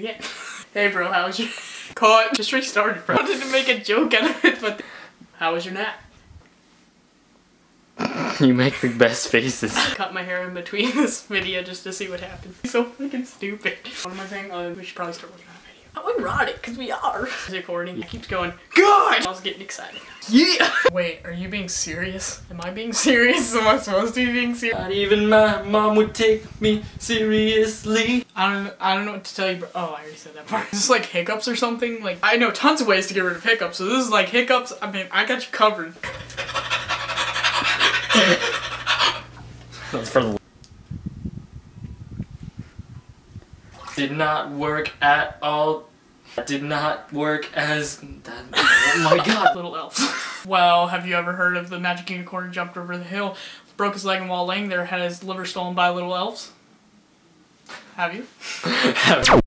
again. Hey bro, how was your cut? Just restarted, bro. I wanted to make a joke out of it, but how was your nap? You make the best faces. Cut my hair in between this video just to see what happens. So fucking stupid. What am I saying? We should probably start working on a video. Oh, we're on it, because we are. It's recording. It keeps going, God! I was getting excited. Yeah! Wait, are you being serious? Am I being serious? Am I supposed to be being serious? Not even my mom would take me seriously. I don't know what to tell you, bro. Oh, I already said that part. Is this like Hiccups or something? Like, I know tons of ways to get rid of hiccups, so this is like Hiccups. I mean, I got you covered. That's for the did not work at all. Did not work as that. Oh my god. Little elves. Well, have you ever heard of the magic unicorn who jumped over the hill, broke his leg, and while laying there had his liver stolen by little elves? Have you?